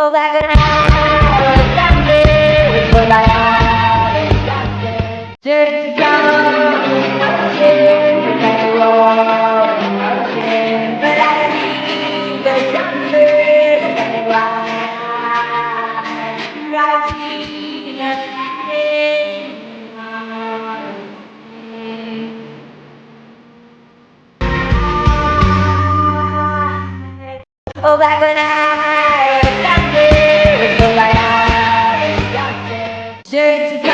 Oh, back when I was younger, when I was younger, just come in the road, but I see the younger than I see nothing. Oh, back when I was younger, just